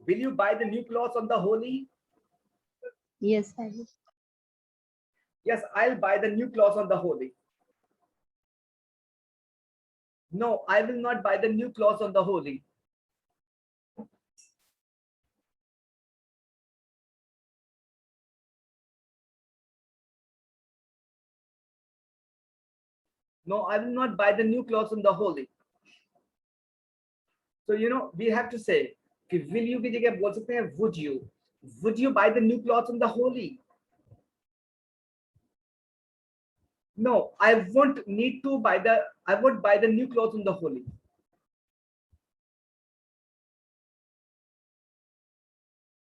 Will you buy the new clothes on the Holi? Yes, I will. Yes, I'll buy the new clothes on the Holi. No, I will not buy the new clothes on the Holi. No, I will not buy the new clothes on the Holi. So we have to say कि will you की जगह बोल सकते हैं would you. Would you buy the new clothes on the Holi? No, I won't buy the new clothes on the Holi.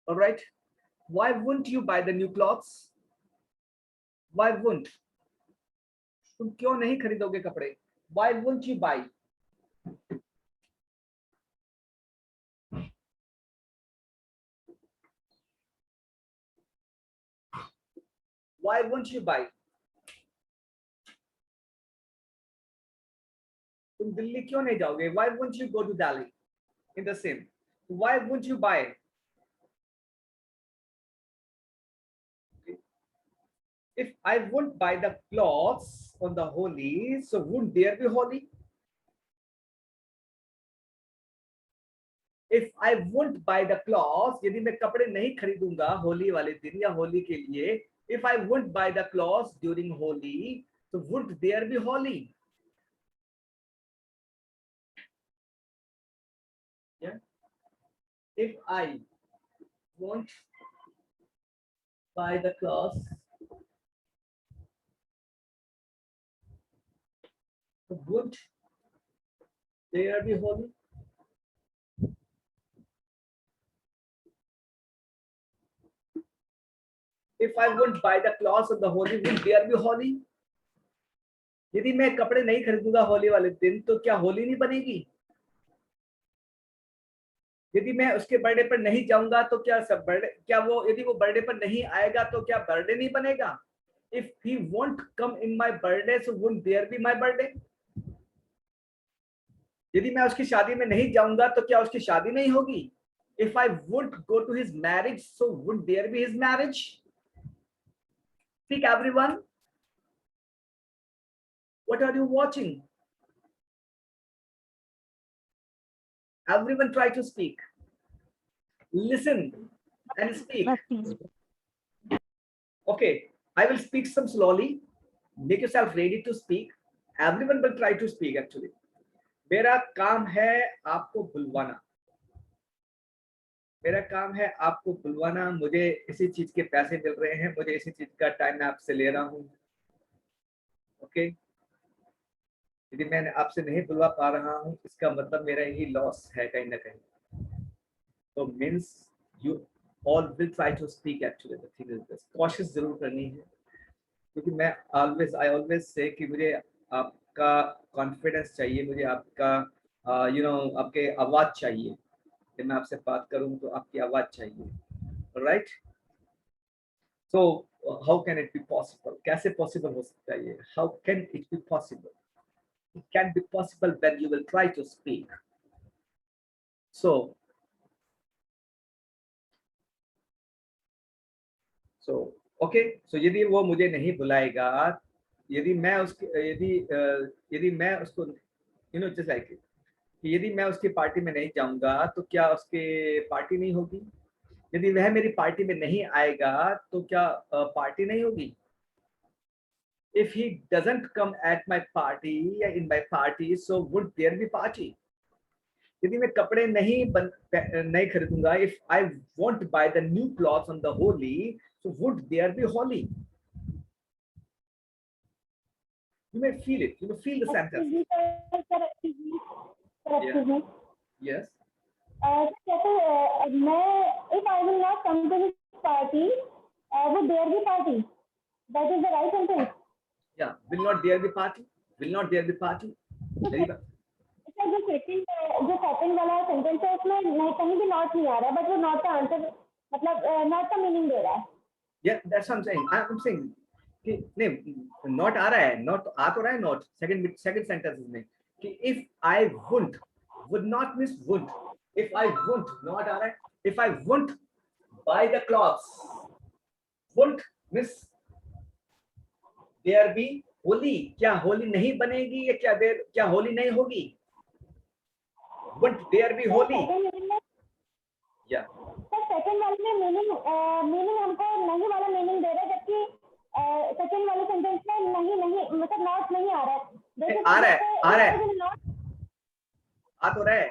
All right. Why won't you buy the new clothes? Why won't? तुम क्यों नहीं खरीदोगे कपड़े? Why won't you buy? Why won't you buy? तुम दिल्ली क्यों नहीं जाओगे? Why won't you go to Delhi? In the same. Why won't you buy? If I won't buy the clothes on the Holi, so wouldn't there be Holi? If I won't buy the clothes, यदि मैं कपड़े नहीं खरीदूंगा होली वाले दिन या होली के लिए, if I won't buy the clothes during Holi, so wouldn't there be Holi? Yeah. If I won't buy the clothes, so wouldn't there be Holi? If I won't buy the clothes of the Holi, would there be Holi? यदि मैं कपड़े नहीं खरीदूंगा होली वाले दिन तो क्या होली नहीं बनेगी? यदि मैं उसके बर्थडे पर नहीं जाऊंगा तो क्या सब बर्थडे क्या वो यदि वो बर्थडे पर नहीं आएगा तो क्या बर्थडे नहीं बनेगा? If he won't come in my birthday, so wouldn't there be my birthday? यदि मैं उसकी शादी में नहीं जाऊंगा तो क्या उसकी शादी नहीं होगी? If I won't go to his marriage, so wouldn't there be his marriage? Speak everyone. What are you watching? Everyone try to speak. Listen and speak. Okay, I will speak some slowly. Make yourself ready to speak. Everyone will try to speak actually. मेरा काम है आपको बुलवाना. मेरा काम है आपको बुलवाना. मुझे इसी चीज के पैसे मिल रहे हैं. मुझे इसी चीज का टाइम मैं आपसे ले रहा हूँ. ओके. यदि मैं आपसे नहीं बुलवा पा रहा हूँ इसका मतलब मेरा ही लॉस है कहीं ना कहीं. तो means you all will try to speak actually. The thing is this, cautious जरूर करनी है क्योंकि मैं I always say कि मुझे आपका कॉन्फिडेंस चाहिए. मुझे आपका आपके आवाज चाहिए. कि मैं आपसे बात करूं तो आपकी आवाज चाहिए. Right. So how can it be possible? कैसे पॉसिबल हो सकता है ये? How can it be possible? It can be possible when you will try to speak. So okay. So यदि वो मुझे नहीं बुलाएगा, यदि मैं उसको just like कि यदि मैं उसकी पार्टी में नहीं जाऊंगा तो क्या उसके पार्टी नहीं होगी? यदि वह मेरी पार्टी में नहीं आएगा तो क्या पार्टी नहीं होगी? If he doesn't come at my party in my party, so would there be party? यदि मैं कपड़े नहीं खरीदूंगा, if I won't buy the new clothes on the Holi, so would there be Holi? You may feel it. You may feel the sentence. Yeah. Yes. If I will not come to this party, would there be party? That is the right sentence. Yeah. Will not there be party? Will not there be party? जो second वाला sentence है उसमें नहीं कहीं भी not नहीं आ रहा है बट वो नॉट का आंसर मतलब नॉट का मीनिंग दे रहा है. Yeah, that's what I'm saying. I'm saying कि नहीं नॉट आ रहा है. नॉट आ तो रहा है. नॉट सेकंड सेंटेंस में कि if I wouldn't, would not means would. If I wouldn't, not आ रहा है. if I won't buy the clothes, won't miss there be Holi, क्या होली नहीं बनेगी या क्या होली नहीं होगी? Won't there be Holi? या सर सेकंड वाले में मीनिंग हमको नहीं वाला मीनिंग दे रहा है, जबकि सेकंड वाले सेंटेंस में नहीं मतलब नॉट नहीं आ रहा है। आ रहा है आ तो रहा है,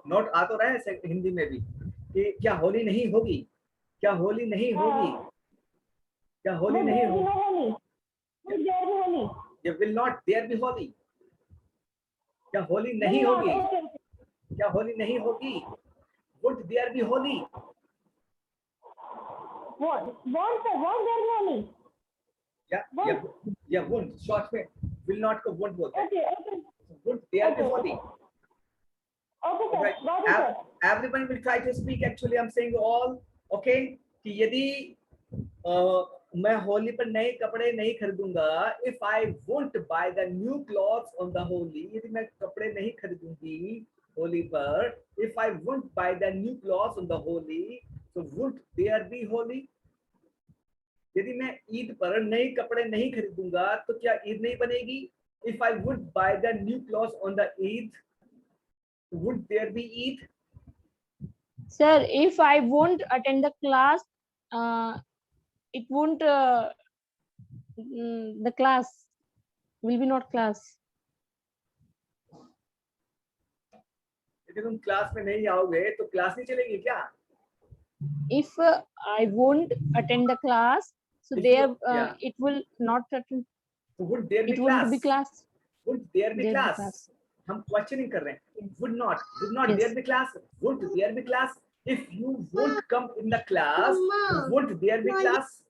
नॉट आ तो रहा है हिंदी में भी कि क्या होली नहीं होगी, क्या होली नहीं होगी, क्या होली नहीं होगी, ये will not there be Holi, क्या होली नहीं होगी, क्या होली नहीं होगी, won't there be Holi, won't there be Holi, या won't शॉर्ट में will not को won't बोलते हैं, won't there be Holi. Okay, right. sir. Everyone will try to speak. Actually, I'm saying all. Okay. कि यदि मैं होली पर नए कपड़े नहीं खरीदूंगा, if I won't buy the new clothes on the Holi, यदि मैं कपड़े नहीं खरीदूंगी होली पर, if I won't buy the new clothes on the Holi, so won't there be Holi? यदि मैं ईद पर नए कपड़े नहीं खरीदूंगा तो क्या ईद नहीं बनेगी? If I won't buy the new clothes on the Eid, would there be Eid? Sir, if I won't attend the class, it won't the class will be not class. यदि तुम क्लास में नहीं आओगे तो क्लास नहीं चलेगी क्या? If I won't attend the class, so there it will not attend. So would there be it class? Won't be class. Would there be There be class? class. हम क्वेश्चनिंग कर रहे हैं. Would not Yes. there be class? Would there be class? If you won't come in the class, would there be class?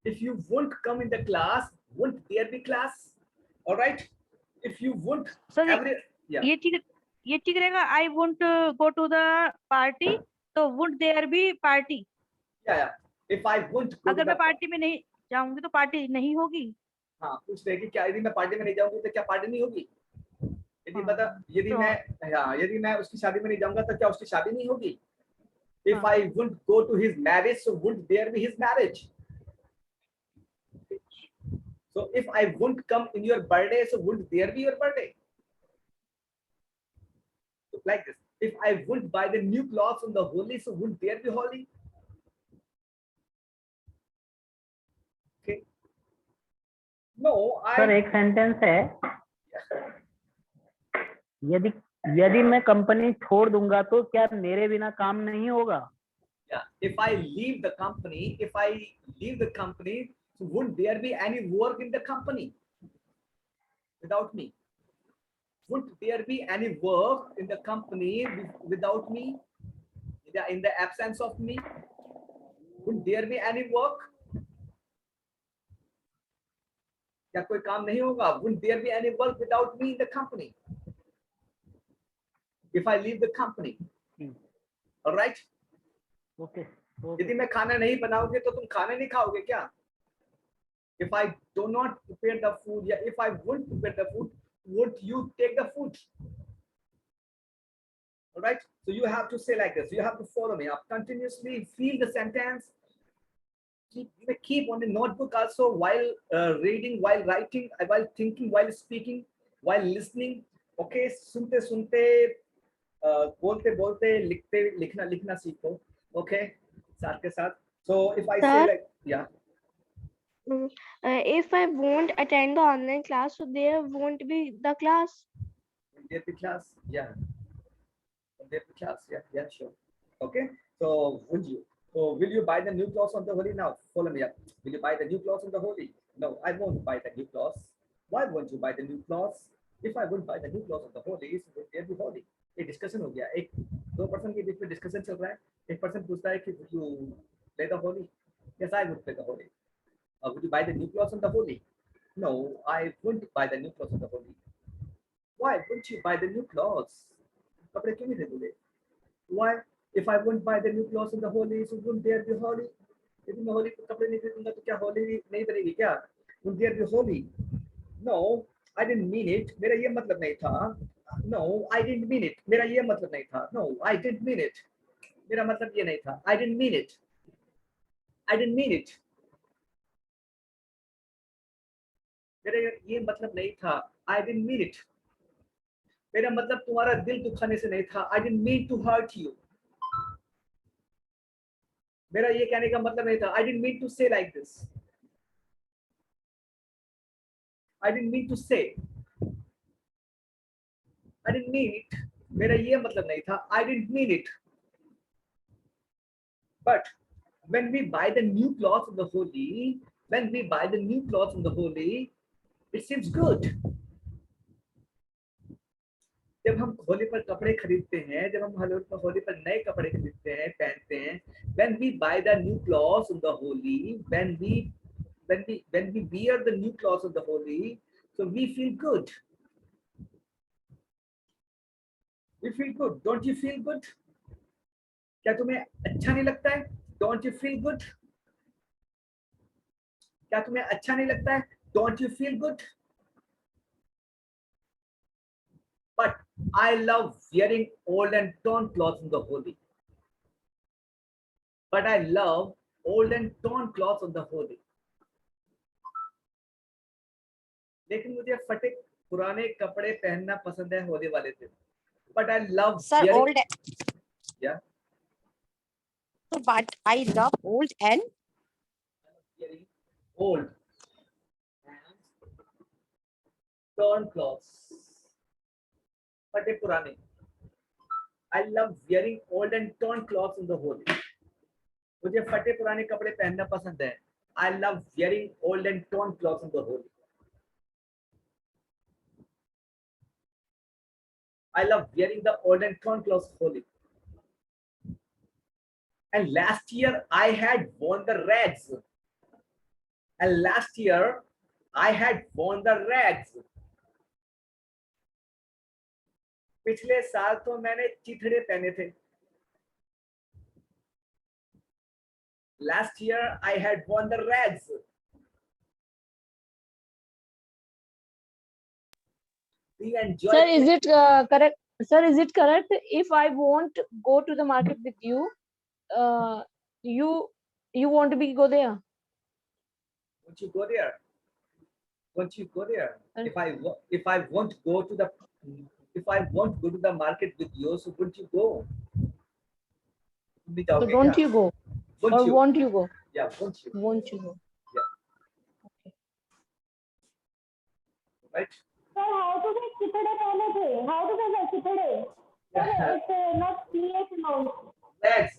If you won't come in the class, would there be class? All right. If you won't, So yeah. ये ठीक रहेगा. I won't go to the party, so would there be party? Yeah. If I won't go अगर मैं party में नहीं जाऊंगी तो party नहीं होगी. हाँ, पूछ रहे कि क्या यदि मैं पार्टी में नहीं जाऊंगी तो क्या पार्टी नहीं होगी? यदि मैं उसकी शादी में नहीं जाऊंगा तो क्या उसकी शादी नहीं होगी? If I wouldn't go to his marriage, so would there be his marriage? So if I wouldn't come in your birthday, so would there be your birthday? So like this. If I wouldn't buy the new clothes on the holy, so would there be holy? Okay. No, sir एक sentence है, यदि मैं company छोड़ दूंगा तो क्या मेरे बिना काम नहीं होगा? Yeah, if I leave the company, so wouldn't there be any work in the company without me? Would there be any work in the company without me? In the absence of me, would there be any work? क्या कोई काम नहीं होगा? Would there be any work without me in the company? If I leave the company, all right? Okay. यदि मैं खाना नहीं बनाऊंगी तो तुम खाना नहीं खाओगे क्या? If I do not prepare the food, yeah, if I wouldn't prepare the food, would you take the food? All right. So you have to say like this. You have to follow me up continuously. Feel the sentence. Keep on the notebook also while reading, while writing, while thinking, while speaking, while listening. Okay. सुनते सुनते बोलते बोलते लिखना सीखो. Okay. साथ के साथ. So if I say like, yeah. If I won't attend the online class, so there won't be the class. Will there be class? Yeah. Will there be class? Yeah, sure. Okay. So would you? So will you buy the new clothes on the holy now? Follow me up. Will you buy the new clothes on the holy? No, I won't buy the new clothes. Why won't you buy the new clothes? If I won't buy the new clothes on the holy, so will there be holy? एक discussion हो गया. दो person के बीच में discussion चल रहा है. एक पर्सन पूछता है कि would you play the holy? Yes, I would play the holy. Would you buy the new clothes on the holy? No, I wouldn't buy the new clothes on the holy. Why wouldn't you buy the new clothes? कपड़े क्यों नहीं खरीदोगे? Why? If I wouldn't buy the new clothes on the holy, so wouldn't there be holy? यदि मैं होली पर कपड़े नहीं खरीदूंगा तो क्या होली नहीं बनेगी क्या? Wouldn't there be holy? No, I didn't mean it. मेरा ये मतलब नहीं था. No, I didn't mean it. मेरा ये मतलब नहीं था. No, I didn't mean it. मेरा मतलब ये नहीं था. I didn't mean it. I didn't mean it. मेरा ये मतलब नहीं था. I didn't mean it. मेरा मतलब तुम्हारा दिल दुखाने से नहीं था. I didn't mean to hurt you. मेरा ये कहने का मतलब नहीं था. I didn't mean to say like this. I didn't mean to say. I didn't mean it. मेरा ये मतलब नहीं था. I didn't mean it. But when we buy the new clothes on the holy, when we buy the new clothes on the holy, it seems good. जब हम होली पर कपड़े खरीदते हैं, जब हम होली पर नए कपड़े खरीदते हैं, पहनते हैं, when we buy the new clothes on the holy, when we wear the new clothes on the holy, so we feel good. We feel good. Don't you feel good? क्या तुम्हें अच्छा नहीं लगता है? Don't you feel good? क्या तुम्हें अच्छा नहीं लगता है? Don't you feel good? But I love wearing old and torn clothes on the holy. But I love old and torn clothes on the holy. लेकिन मुझे फटे पुराने कपड़े पहनना पसंद है होली वाले दिन. But I love Sir, wearing... old. Yeah. But I love old and Wearing old and torn clothes. फटे पुराने. I love wearing old and torn clothes on the holy. मुझे फटे पुराने कपड़े पहनना पसंद है. I love wearing old and torn clothes on the holy. I love wearing the old and torn clothes holy. And last year I had worn the rags. And last year I had worn the rags. पिछले साल तो मैंने चिथड़े पहने थे. Last year I had worn the rags. Do you enjoy? Sir, is it correct? Sir, is it correct if I won't go to the market with you, you won't be go there? Won't you go there? Won't you go there? Sir. If I won't go to the market with you, so won't you go? So don't you go, Won't or you? won't you go? Yeah, won't you? Won't you go? Right? Sir, how to say chitade pehne the? How to say chitade? Sir, it's not clear now. Rags.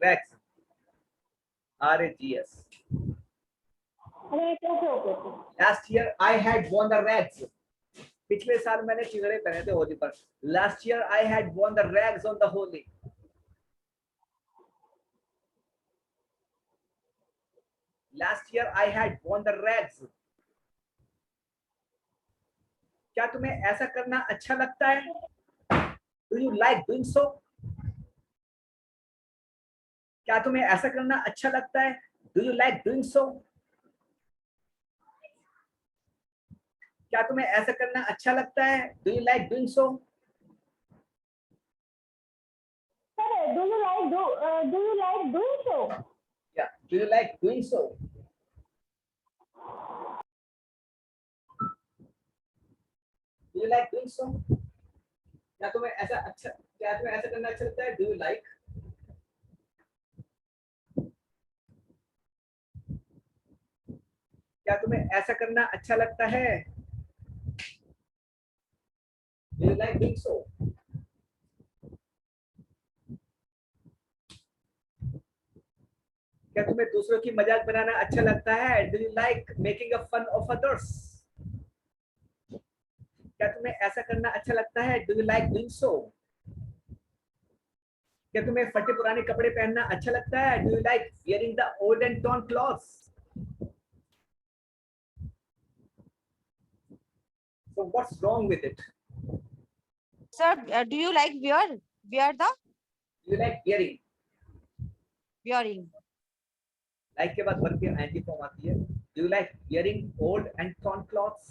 Rags. R-A-G-S. Okay. Last year I had worn the rags. पिछले साल मैंने चिथड़े पहने थे होली पर. Last year I had worn the rags on the holy. Last year I had worn the rags. क्या तुम्हें ऐसा करना अच्छा लगता है? Do you like doing so? क्या तुम्हें ऐसा करना अच्छा लगता है? Do you like doing so? क्या तुम्हें ऐसा करना अच्छा लगता है? Do you like doing so? Sir, do you like doing so? Yeah. Do you like doing so? Do you like doing so? क्या तुम्हें ऐसा करना अच्छा लगता है? Do you like? क्या तुम्हें ऐसा करना अच्छा लगता है? Do you like doing so? क्या तुम्हें दूसरों की मजाक बनाना अच्छा लगता है? Do you like making a fun of others? क्या तुम्हें ऐसा करना अच्छा लगता है? Do you like doing so? क्या तुम्हें फटे पुराने कपड़े पहनना अच्छा लगता है? Do you like wearing the old and torn clothes? So what's wrong with it? sir, do you like wear the Do you like wearing? wearing? Like के बाद वर्ब की ing फॉर्म आती है. Do you like wearing old and torn clothes?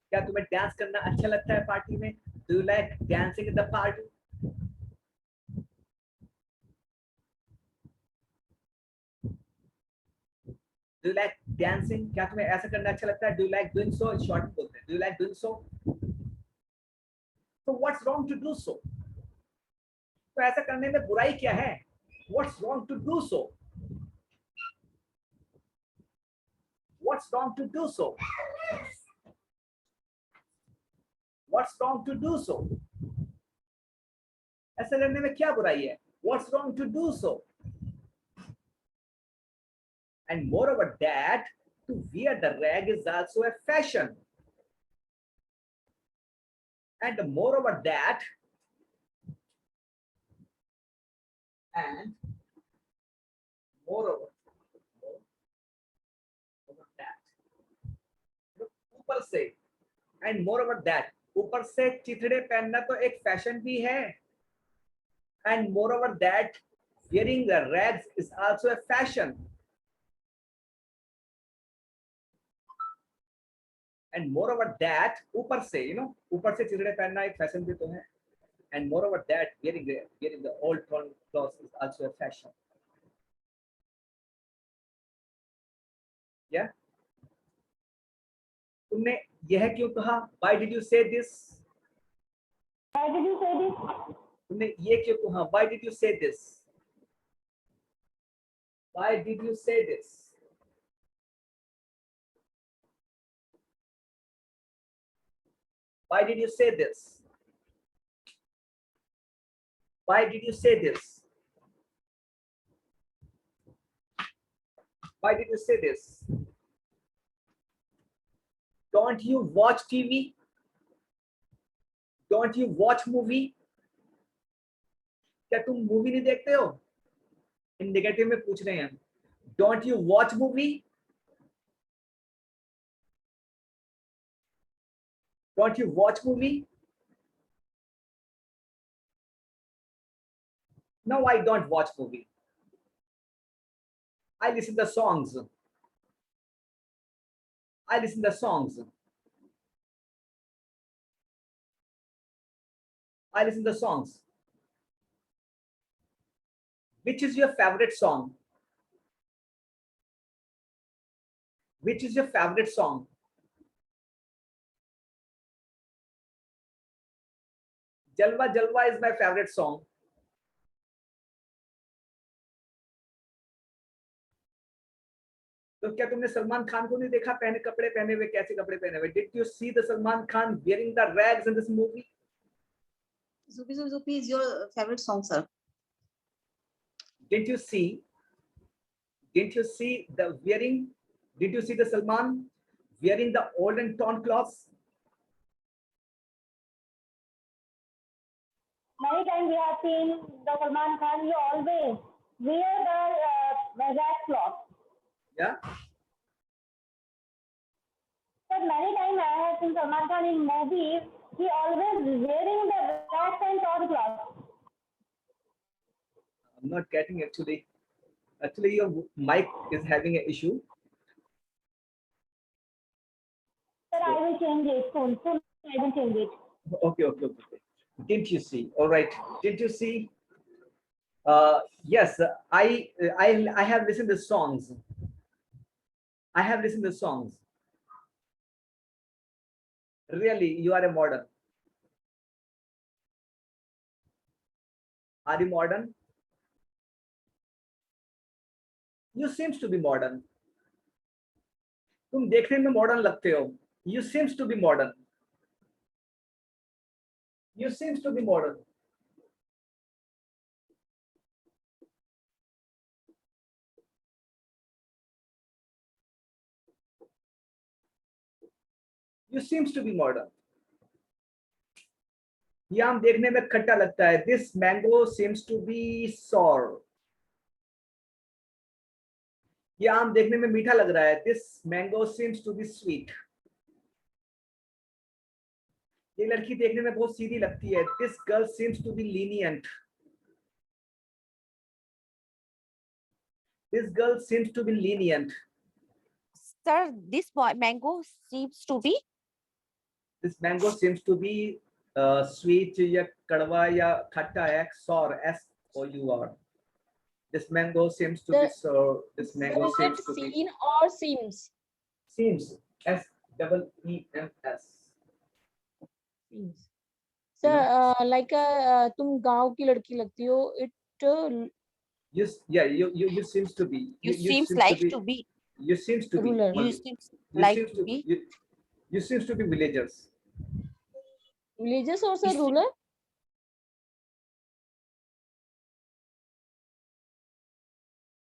क्या तुम्हें dance करना अच्छा लगता है पार्टी में? Do you like dancing in the party? Do you like dancing? क्या तुम्हें ऐसा करना अच्छा लगता है? Do you like doing so? Short में बोलते हैं. Do you like doing so? So what's wrong to do so? तो ऐसा करने में बुराई क्या है? What's wrong to do so? What's wrong to do so? What's wrong to do so? ऐसा करने में क्या बुराई है? What's wrong to do so? And moreover that, to wear the rag is also a fashion. And moreover that, and moreover that, ऊपर से, and moreover that, ऊपर से चिथड़े पहनना तो एक फैशन भी है. And moreover that, wearing the rags is also a fashion. And moreover that, ऊपर से, ऊपर से चिथड़े पहनना एक फैशन भी तो है. And moreover that, wearing the old torn clothes is also a fashion. Yeah. तुमने यह क्यों कहा? Why did you say this? Why did you say this? तुमने ये क्यों कहा? Why did you say this? Why did you say this? Why did you say this? Why did you say this? Why did you say this? Don't you watch TV? Don't you watch movie? क्या तुम movie नहीं देखते हो? इन negative में पूछ रहे हैं हम. Don't you watch movie? Don't you watch movie? No, I don't watch movie. I listen to songs. I listen to songs. I listen to songs. Which is your favorite song? Which is your favorite song? Jalwa Jalwa is my favorite song. तो क्या तुमने सलमान खान को नहीं देखा पहने कपड़े पहने हुए? कैसे कपड़े पहने हुए? Did you see the Salman Khan wearing the rags in this movie? Zupi is your favorite song, sir. Didn't you see? Didn't you see the wearing? Did you see the Salman wearing the old and torn clothes? Many times we have seen the Salman Khan, he always wear the rag cloth. Yeah. But many times I have seen Salman Khan in movies, he always wearing the rags and torn cloth. I'm not getting actually. Actually, your mic is having an issue. Sir, I will change it soon. Soon I will change it. Okay. Didn't you see? All right. Didn't you see? Yes, I have listened to songs. I have listened to songs. Really, you are a modern. Are you modern? You seems to be modern. तुम देखने में modern लगते हो. You seems to be modern. You seems to be modern. You seems to be modern. ये आम देखने में खट्टा लगता है. This mango seems to be sour. ये आम देखने में मीठा लग रहा है. This mango seems to be sweet. ये लड़की देखने में बहुत सीधी लगती है. This girl seems to be lenient. This girl seems to be lenient. Sir, this mango seems to be. This mango seems to be sweet या कड़वा या खट्टा है, sour, SOUR. This mango seems to be The- sour. This So mango is seems it to be seen or seems? seems, SEEMS. Seems. Sir, like तुम गांव की लड़की लगती हो. It You seems to be. You seems like to be. You seems to be. Ruler. You only. seems You like seems to be. You seems to be villagers. villages or sir Is it- ruler?